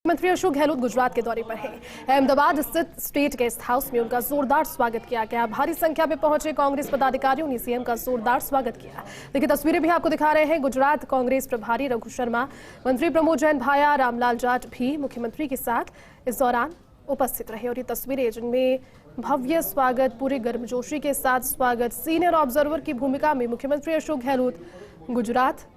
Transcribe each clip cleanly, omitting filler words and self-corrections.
मुख्यमंत्री अशोक गहलोत गुजरात के दौरे पर हैं। अहमदाबाद स्थित स्टेट गेस्ट हाउस में उनका जोरदार स्वागत किया गया। भारी संख्या में पहुंचे कांग्रेस पदाधिकारियों ने सीएम का जोरदार स्वागत किया। देखिए तस्वीरें भी आपको दिखा रहे हैं। गुजरात कांग्रेस प्रभारी रघु शर्मा, मंत्री प्रमोद जैन भाया, रामलाल जाट भी मुख्यमंत्री के साथ इस दौरान उपस्थित रहे। और ये तस्वीरें जिनमें भव्य स्वागत, पूरे गर्मजोशी के साथ स्वागत, सीनियर ऑब्जर्वर की भूमिका में मुख्यमंत्री अशोक गहलोत गुजरात।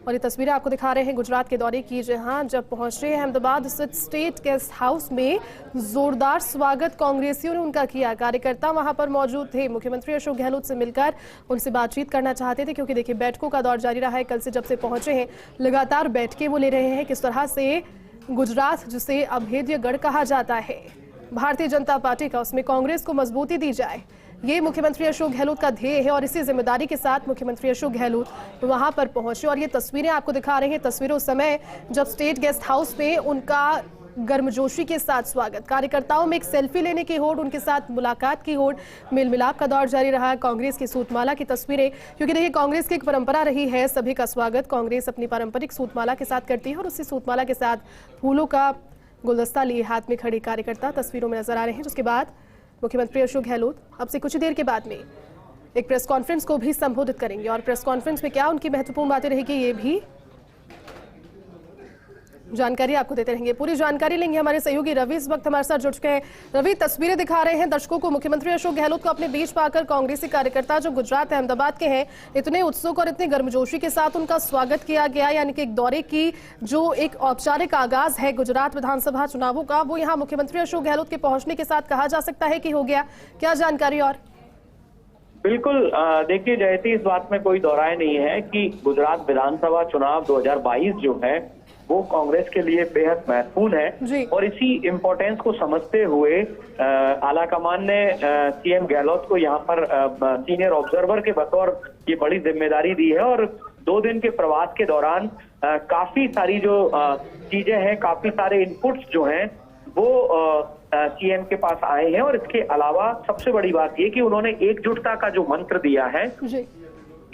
और ये तस्वीरें आपको दिखा रहे हैं गुजरात के दौरे की, जहां जब पहुंचे अहमदाबाद स्थित स्टेट गेस्ट हाउस में जोरदार स्वागत कांग्रेसियों ने उनका किया। कार्यकर्ता वहां पर मौजूद थे। मुख्यमंत्री अशोक गहलोत से मिलकर उनसे बातचीत करना चाहते थे, क्योंकि देखिए बैठकों का दौर जारी रहा है। कल से जब से पहुंचे हैं लगातार बैठकें वो ले रहे हैं। किस तरह से गुजरात, जिसे अभेद्य गढ़ कहा जाता है भारतीय जनता पार्टी का, उसमें कांग्रेस को मजबूती दी जाए, ये मुख्यमंत्री अशोक गहलोत का ध्येय है। और इसी जिम्मेदारी के साथ मुख्यमंत्री अशोक गहलोत वहां पर पहुंचे। और ये तस्वीरें आपको दिखा रहे हैं। तस्वीरें उस समय जब स्टेट गेस्ट हाउस में उनका गर्मजोशी के साथ स्वागत, कार्यकर्ताओं में एक सेल्फी लेने की होड़, उनके साथ मुलाकात की होड़, मेल मिलाप का दौर जारी रहा। कांग्रेस की सूतमाला की तस्वीरें, क्योंकि देखिए कांग्रेस की एक परंपरा रही है सभी का स्वागत कांग्रेस अपनी पारंपरिक सूतमाला के साथ करती है। और उसी सूतमाला के साथ फूलों का गुलदस्ता लिए हाथ में खड़े कार्यकर्ता तस्वीरों में नजर आ रहे हैं। जिसके बाद मुख्यमंत्री अशोक गहलोत अब से कुछ देर के बाद में एक प्रेस कॉन्फ्रेंस को भी संबोधित करेंगे। और प्रेस कॉन्फ्रेंस में क्या उनकी महत्वपूर्ण बातें रहेगी, ये भी जानकारी आपको देते रहेंगे। पूरी जानकारी लेंगे हमारे सहयोगी रवि इस वक्त हमारे साथ जुड़ चुके हैं। रवि, तस्वीरें दिखा रहे हैं दर्शकों को, मुख्यमंत्री अशोक गहलोत को अपने बीच पाकर कांग्रेसी कार्यकर्ता जो गुजरात अहमदाबाद के हैं, इतने उत्सुक और इतनी गर्मजोशी के साथ उनका स्वागत किया गया। यानी कि एक दौरे की जो एक औपचारिक आगाज है गुजरात विधानसभा चुनावों का, वो यहाँ मुख्यमंत्री अशोक गहलोत के पहुंचने के साथ कहा जा सकता है कि हो गया। क्या जानकारी? और बिल्कुल, देखिए जयती, इस बात में कोई दोहराए नहीं है कि गुजरात विधानसभा चुनाव 2022 जो है वो कांग्रेस के लिए बेहद महत्वपूर्ण है। और इसी इम्पोर्टेंस को समझते हुए आलाकमान ने सीएम गहलोत को यहाँ पर सीनियर ऑब्जर्वर के बतौर ये बड़ी जिम्मेदारी दी है। और 2 दिन के प्रवास के दौरान काफी सारी जो चीजें हैं, काफी सारे इनपुट्स जो हैं वो सीएम के पास आए हैं। और इसके अलावा सबसे बड़ी बात ये कि उन्होंने एकजुटता का जो मंत्र दिया है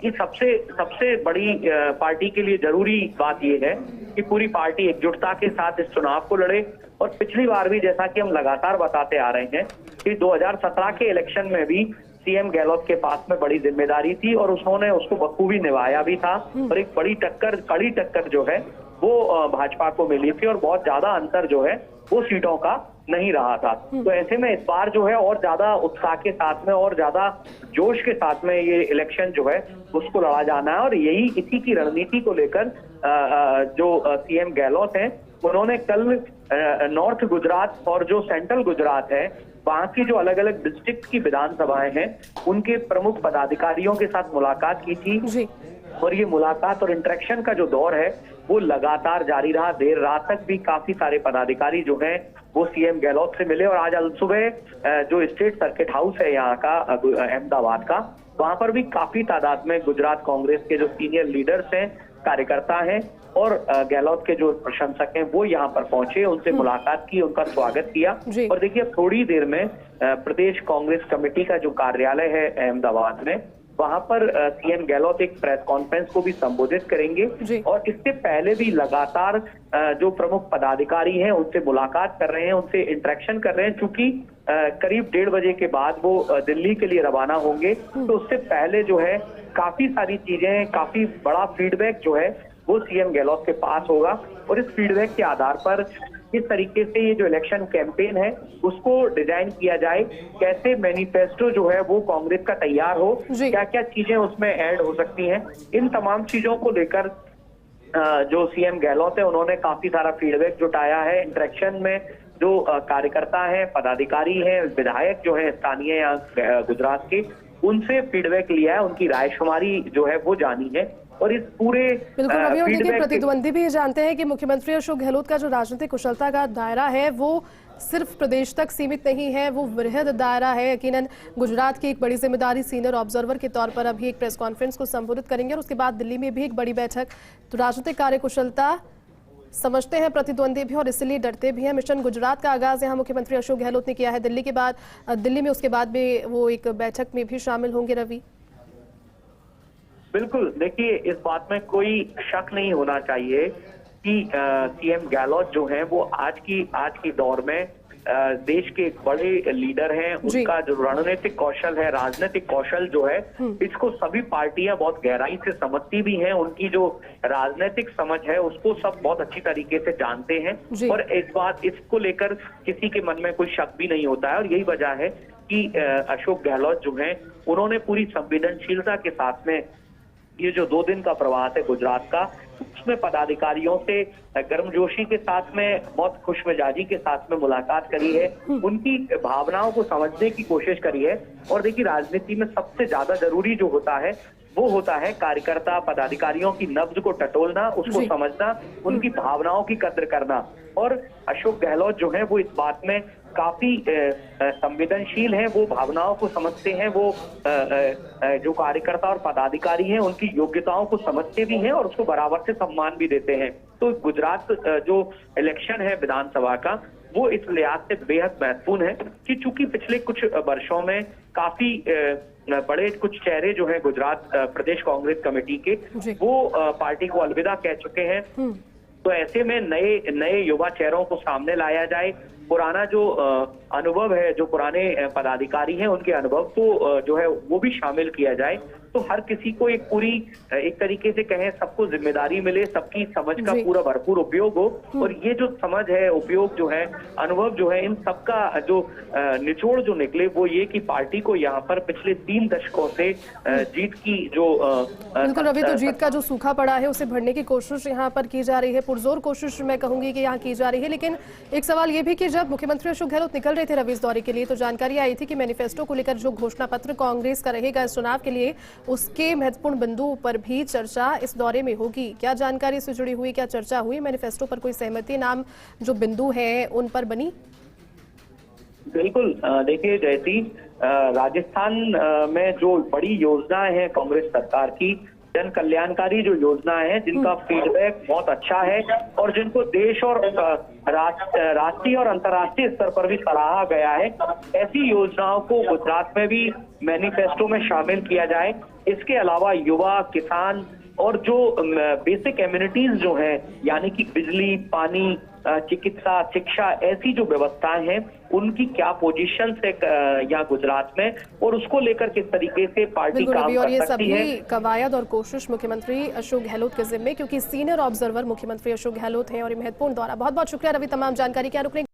कि सबसे बड़ी पार्टी के लिए जरूरी बात यह है कि पूरी पार्टी एकजुटता के साथ इस चुनाव को लड़े। और पिछली बार भी, जैसा कि हम लगातार बताते आ रहे हैं, कि 2017 के इलेक्शन में भी सीएम गहलोत के पास में बड़ी जिम्मेदारी थी और उन्होंने उसको बखूबी निभाया भी था। और एक कड़ी टक्कर जो है वो भाजपा को मिली थी और बहुत ज्यादा अंतर जो है वो सीटों का नहीं रहा था। तो ऐसे में इस बार जो है और ज्यादा उत्साह के साथ में और ज्यादा जोश के साथ में ये इलेक्शन जो है उसको लड़ा जाना है। और यही इसी की रणनीति को लेकर जो सीएम गहलोत हैं, उन्होंने कल नॉर्थ गुजरात और जो सेंट्रल गुजरात है, वहां की जो अलग अलग डिस्ट्रिक्ट की विधानसभाएं हैं, उनके प्रमुख पदाधिकारियों के साथ मुलाकात की थी। और ये मुलाकात और इंटरेक्शन का जो दौर है वो लगातार जारी रहा। देर रात तक भी काफी सारे पदाधिकारी जो हैं वो सीएम गहलोत से मिले। और आज सुबह जो स्टेट सर्किट हाउस है यहाँ का अहमदाबाद का, वहां पर भी काफी तादाद में गुजरात कांग्रेस के जो सीनियर लीडर्स हैं, कार्यकर्ता हैं और गहलोत के जो प्रशंसक हैं वो यहाँ पर पहुंचे, उनसे मुलाकात की, उनका स्वागत किया। और देखिए अब थोड़ी देर में प्रदेश कांग्रेस कमेटी का जो कार्यालय है अहमदाबाद में, वहां पर सीएम गहलोत एक प्रेस कॉन्फ्रेंस को भी संबोधित करेंगे। और इससे पहले भी लगातार जो प्रमुख पदाधिकारी हैं उनसे मुलाकात कर रहे हैं, उनसे इंटरेक्शन कर रहे हैं। चूंकि करीब 1:30 बजे के बाद वो दिल्ली के लिए रवाना होंगे, तो उससे पहले जो है काफी सारी चीजें, काफी बड़ा फीडबैक जो है वो सीएम गहलोत के पास होगा। और इस फीडबैक के आधार पर किस तरीके से ये जो इलेक्शन कैंपेन है उसको डिजाइन किया जाए, कैसे मैनिफेस्टो जो है वो कांग्रेस का तैयार हो, क्या क्या चीजें उसमें ऐड हो सकती हैं, इन तमाम चीजों को लेकर जो सीएम गहलोत है उन्होंने काफी सारा फीडबैक जुटाया है। इंटरेक्शन में जो कार्यकर्ता हैं, पदाधिकारी हैं, विधायक जो है स्थानीय यहाँ गुजरात के, उनसे फीडबैक लिया है, उनकी रायशुमारी जो है वो जानी है। और इस पूरे प्रतिद्वंदी भी जानते हैं कि मुख्यमंत्री अशोक गहलोत का जो राजनीतिक कुशलता का दायरा है वो सिर्फ प्रदेश तक सीमित नहीं है, वो वृहद दायरा है। यकीनन गुजरात की एक बड़ी जिम्मेदारी सीनियर ऑब्जर्वर के तौर पर अभी एक प्रेस कॉन्फ्रेंस को संबोधित करेंगे और उसके बाद दिल्ली में भी एक बड़ी बैठक। तो राजनीतिक कार्यकुशलता समझते हैं प्रतिद्वंदी भी और इसलिए डरते भी हैं। मिशन गुजरात का आगाज यहाँ मुख्यमंत्री अशोक गहलोत ने किया है दिल्ली के बाद, दिल्ली में उसके बाद भी वो एक बैठक में भी शामिल होंगे। रवि, बिल्कुल, देखिए इस बात में कोई शक नहीं होना चाहिए कि सीएम गहलोत जो हैं वो आज की दौर में देश के एक बड़े लीडर हैं। उनका जो रणनीतिक कौशल है, राजनीतिक कौशल जो है, इसको सभी पार्टियां बहुत गहराई से समझती भी हैं। उनकी जो राजनीतिक समझ है उसको सब बहुत अच्छी तरीके से जानते हैं और इसको लेकर किसी के मन में कोई शक भी नहीं होता है। और यही वजह है कि अशोक गहलोत जो हैं उन्होंने पूरी संवेदनशीलता के साथ में ये जो 2 दिन का प्रवास है गुजरात का, उसमें पदाधिकारियों से गर्मजोशी के साथ में, बहुत खुशमिजाजी के साथ में मुलाकात करी है, उनकी भावनाओं को समझने की कोशिश करी है। और देखिए, राजनीति में सबसे ज्यादा जरूरी जो होता है वो होता है कार्यकर्ता पदाधिकारियों की नब्ज को टटोलना, उसको समझना, उनकी भावनाओं की कद्र करना। और अशोक गहलोत जो है वो इस बात में काफी संवेदनशील हैं, वो भावनाओं को समझते हैं, वो जो कार्यकर्ता और पदाधिकारी हैं उनकी योग्यताओं को समझते भी हैं और उसको बराबर से सम्मान भी देते हैं। तो गुजरात जो इलेक्शन है विधानसभा का, वो इस लिहाज से बेहद महत्वपूर्ण है कि चूंकि पिछले कुछ वर्षों में काफी बड़े कुछ चेहरे जो हैं गुजरात प्रदेश कांग्रेस कमेटी के, वो पार्टी को अलविदा कह चुके हैं। तो ऐसे में नए युवा चेहरों को सामने लाया जाए, पुराना जो अनुभव है, जो पुराने पदाधिकारी हैं उनके अनुभव को जो है वो भी शामिल किया जाए, तो हर किसी को एक तरीके से कहें सबको जिम्मेदारी मिले, सबकी समझ का पूरा भरपूर उपयोग हो। और ये जो समझ है, उपयोग जो है, अनुभव जो है, इन सबका जो निचोड़ जो निकले वो ये कि पार्टी को यहाँ पर पिछले 3 दशकों से जीत की जो बिल्कुल रवि, तो जीत का जो सूखा पड़ा है उसे भरने की कोशिश यहाँ पर की जा रही है, पुरजोर कोशिश मैं कहूंगी कि यहाँ की जा रही है। लेकिन एक सवाल ये भी कि जब मुख्यमंत्री अशोक गहलोत निकल रहे थे रवि इस दौरे के लिए, तो जानकारी आई थी कि मैनिफेस्टो को लेकर जो घोषणा पत्र कांग्रेस का रहेगा इस चुनाव के लिए, उसके महत्वपूर्ण बिंदुओं पर भी चर्चा इस दौरे में होगी। क्या जानकारी से जुड़ी हुई, क्या चर्चा हुई? मैनिफेस्टो पर कोई सहमति नाम जो बिंदु है उन पर बनी? बिल्कुल, देखिए जयती, राजस्थान में जो बड़ी योजनाएं हैं कांग्रेस सरकार की, जन कल्याणकारी जो योजनाएं हैं, जिनका फीडबैक बहुत अच्छा है और जिनको देश और राष्ट्रीय और अंतर्राष्ट्रीय स्तर पर भी सराहा गया है, ऐसी योजनाओं को गुजरात में भी मैनिफेस्टो में शामिल किया जाए। इसके अलावा युवा, किसान और जो बेसिक एम्यूनिटीज जो हैं, यानी कि बिजली, पानी, चिकित्सा, शिक्षा, ऐसी जो व्यवस्थाएं हैं, उनकी क्या पोजीशन है यहाँ गुजरात में और उसको लेकर किस तरीके से पार्टी काम कर सकती है। ये सभी कवायद और कोशिश मुख्यमंत्री अशोक गहलोत के जिम्मे, क्योंकि सीनियर ऑब्जर्वर मुख्यमंत्री अशोक गहलोत हैं और ये महत्वपूर्ण दौरा। बहुत बहुत शुक्रिया रवि तमाम जानकारी के।